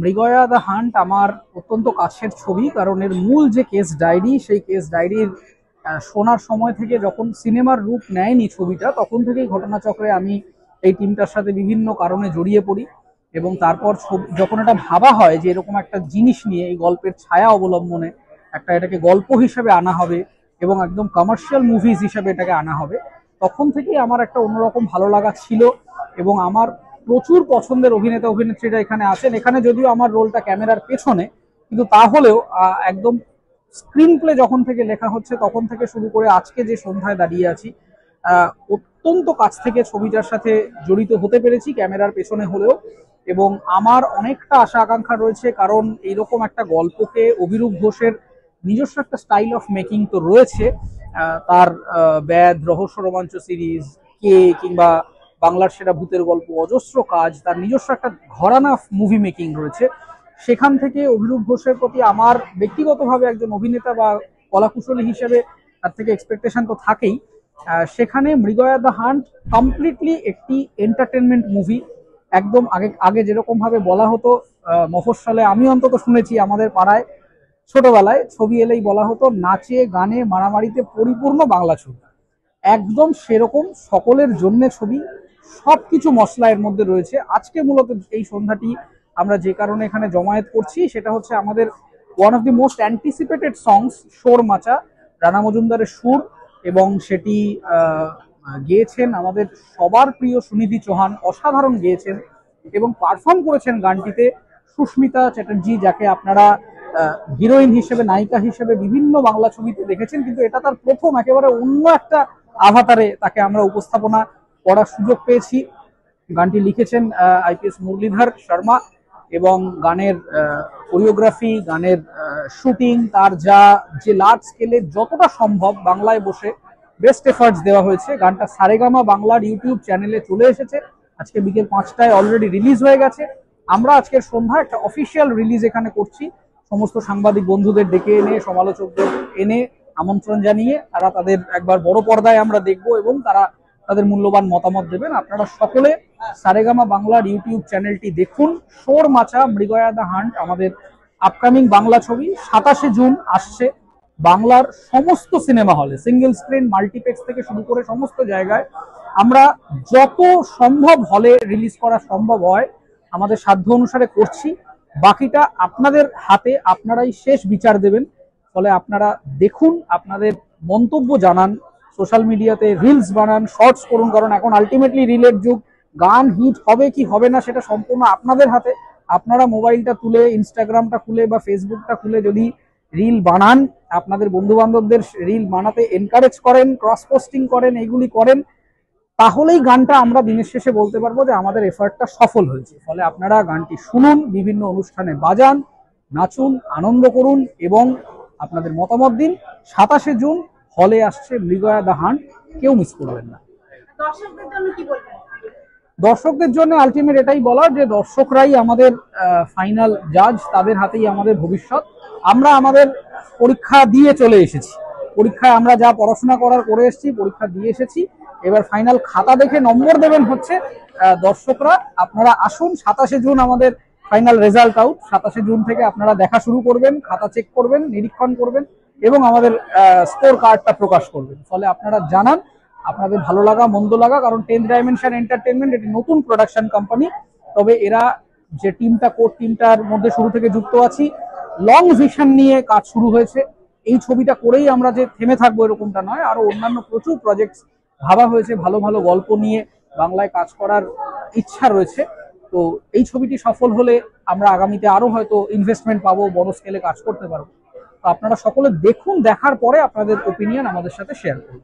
মৃগয়া the hunt আমার অত্যন্ত কাছের ছবি, কারণ এর মূল যে কেস ডায়েরি, সেই কেস ডায়েরির শোনার সময় থেকে যখন সিনেমার রূপ নেয়নি ছবিটা, তখন থেকেই ঘটনাচক্রে আমি এই টিমটার সাথে বিভিন্ন কারণে জড়িয়ে পড়ি। এবং তারপর যখন এটা ভাবা হয় যে এরকম একটা জিনিস নিয়ে এই গল্পের ছায়া অবলম্বনে এটাকে গল্প হিসেবে আনা হবে এবং একদম কমার্শিয়াল মুভিজ হিসেবে এটাকে আনা হবে, তখন থেকেই আমার একটা অন্যরকম ভালো লাগা ছিল। এবং আমার প্রচুর পছন্দের অভিনেতা অভিনেত্রীরা এখানে আছেন। এখানে যদিও আমার রোলটা ক্যামেরার পেছনে, কিন্তু তাহলেও একদম স্ক্রিন প্লে যখন থেকে লেখা হচ্ছে তখন থেকে শুরু করে আজকে যে সন্ধ্যায় দাঁড়িয়ে আছি, অত্যন্ত কাছ থেকে ছবিটার সাথে জড়িত হতে পেরেছি ক্যামেরার পেছনে হলেও। এবং আমার অনেকটা আশা আকাঙ্ক্ষা রয়েছে, কারণ এইরকম একটা গল্পকে অভিরূপ ঘোষের নিজস্ব একটা স্টাইল অফ মেকিং তো রয়েছে। তার ব্যাদ, রহস্য রোমাঞ্চ সিরিজ, কে, কিংবা বাংলার সেরা ভূতের গল্প, অজস্র কাজ, তার নিজস্ব একটা ঘরানা মুভি মেকিং রয়েছে। সেখান থেকে অভিরূপ ঘোষের প্রতি আমার ব্যক্তিগতভাবে একজন অভিনেতা বা কলাকুশলী হিসেবে তার থেকে এক্সপেকটেশন তো থাকেই। সেখানে মৃগয়া দ্য হান্ট কমপ্লিটলি একটি এন্টারটেনমেন্ট মুভি। একদম আগে আগে যেরকম ভাবে বলা হতো, মফস্বলে আমি অন্তত শুনেছি আমাদের পাড়ায় ছোটবেলায় ছবি এলেই বলা হতো নাচে গানে মারামারিতে পরিপূর্ণ বাংলা ছবি। একদম সেরকম সকলের জন্য ছবি, সবকিছু মশলা এর মধ্যে রয়েছে। আজকে মূলত এই সন্ধ্যাটি আমরা যে কারণে এখানে জমায়েত করছি সেটা হচ্ছে আমাদের one of the most anticipated songs, Shor Macha, Rana মজুমদারের সুর, এবং সেটি গেয়েছেন আমাদের সবার প্রিয় সুনিধি চৌহান, অসাধারণ গেয়েছেন। এবং পারফর্ম করেছেন গানটিতে সুস্মিতা চ্যাটার্জি, যাকে আপনারা হিরোইন হিসেবে, নায়িকা হিসেবে বিভিন্ন বাংলা ছবিতে দেখেছেন, কিন্তু এটা তার প্রথম একেবারে অন্য একটা আভাতারে তাকে আমরা উপস্থাপনা করার সুযোগ পেয়েছি। গানটি লিখেছেন আইপিএস মুরলীধর শর্মা, এবং গানের কোরিওগ্রাফি, গানের শুটিং, তার যে লার্জ স্কেলে যতটা সম্ভব বাংলায় বসে বেস্ট এফার্টস দেওয়া হয়েছে। গানটা সারেগামা বাংলার ইউটিউব চ্যানেলে চলে এসেছে, আজকে বিকেল 5টায় অলরেডি রিলিজ হয়ে গেছে। আমরা আজকের সন্ধ্যা একটা অফিসিয়াল রিলিজ এখানে করছি, সমস্ত সাংবাদিক বন্ধুদের ডেকে এনে, সমালোচকদের এনে আমন্ত্রণ জানিয়ে তারা তাদের একবার বড় পর্দায় আমরা দেখব এবং তারা তাদের মূল্যবান মতামত দেবেন। আপনারা সকলে সারেগামা বাংলার ইউটিউব চ্যানেলটি দেখুন। শোর মাচা মৃগয়া দ্য হান্ট আমাদের আপকামিং বাংলা ছবি 27শে জুন আসছে বাংলার সমস্ত সিনেমা হলে, সিঙ্গেল স্ক্রিন, মাল্টিপ্লেক্স থেকে শুরু করে সমস্ত জায়গায়। আমরা যত সম্ভব হলে রিলিজ করা সম্ভব হয় আমাদের সাধ্য অনুসারে করছি। বাকিটা আপনাদের হাতে, আপনারাই শেষ বিচার দেবেন। ফলে আপনারা দেখুন, আপনাদের মন্তব্য জানান, সোশ্যাল মিডিয়াতে রিলস বানান, শর্টস করুন, কারণ এখন আলটিমেটলি রিলের যুগ। গান হিট হবে কি হবে না সেটা সম্পূর্ণ আপনাদের হাতে। আপনারা মোবাইলটা তুলে, ইনস্টাগ্রামটা খুলে বা ফেসবুকটা খুলে যদি রিল বানান, আপনাদের বন্ধু বান্ধবদের রিল বানাতে এনকারেজ করেন, ক্রস পোস্টিং করেন, এইগুলি করেন, তাহলেই গানটা আমরা দিনের শেষে বলতে পারবো যে আমাদের এফার্টটা সফল হয়েছে। ফলে আপনারা গানটি শুনুন, বিভিন্ন অনুষ্ঠানে বাজান, নাচুন, আনন্দ করুন এবং আপনাদের মতামত দিন। 27শে জুন হলে আসছে মৃগয়া দ্য হান্ট, কেউ মিস করবেন না। দর্শকদের জন্য কি বলবেন? দর্শকদের জন্য আলটিমেট এটাই বলার যে দর্শকরাই আমাদের ফাইনাল জাজ, তাদের হাতেই আমাদের ভবিষ্যৎ। আমরা আমাদের পরীক্ষা দিয়ে চলে এসেছি, পরীক্ষায় আমরা যা পড়াশোনা করার করে এসেছি, পরীক্ষা দিয়ে এসেছি। এবার ফাইনাল খাতা দেখে নম্বর দেবেন হচ্ছে দর্শকরা। আপনারা আসুন, 27শে জুন আমাদের ফাইনাল রেজাল্ট আউট। 27শে জুন থেকে আপনারা দেখা শুরু করবেন, খাতা চেক করবেন, নিরীক্ষণ করবেন এবং আমাদের স্কোর কার্ডটা প্রকাশ করবেন। ফলে আপনারা জানান আপনাদের ভালো লাগা মন্দ লাগা, কারণ 10th ডাইমেনশন এন্টারটেনমেন্ট একটি নতুন প্রোডাকশন কোম্পানি। তবে এরা যে টিমটা, কোর টিমটার মধ্যে শুরু থেকে যুক্ত আছি, লং ভিশন নিয়ে কাজ শুরু হয়েছে। এই ছবিটা করেই আমরা যে থেমে থাকবো এরকমটা নয়, আরো অন্যান্য প্রচুর প্রজেক্টস ভাবা হয়েছে, ভালো ভালো গল্প নিয়ে বাংলায় কাজ করার ইচ্ছা রয়েছে। তো এই ছবিটি সফল হলে আমরা আগামীতে আরো হয়তো ইনভেস্টমেন্ট পাবো, বড় স্কেলে কাজ করতে পারবো। তো আপনারা সকলে দেখুন, দেখার পরে আপনাদের ওপিনিয়ন আমাদের সাথে শেয়ার করুন।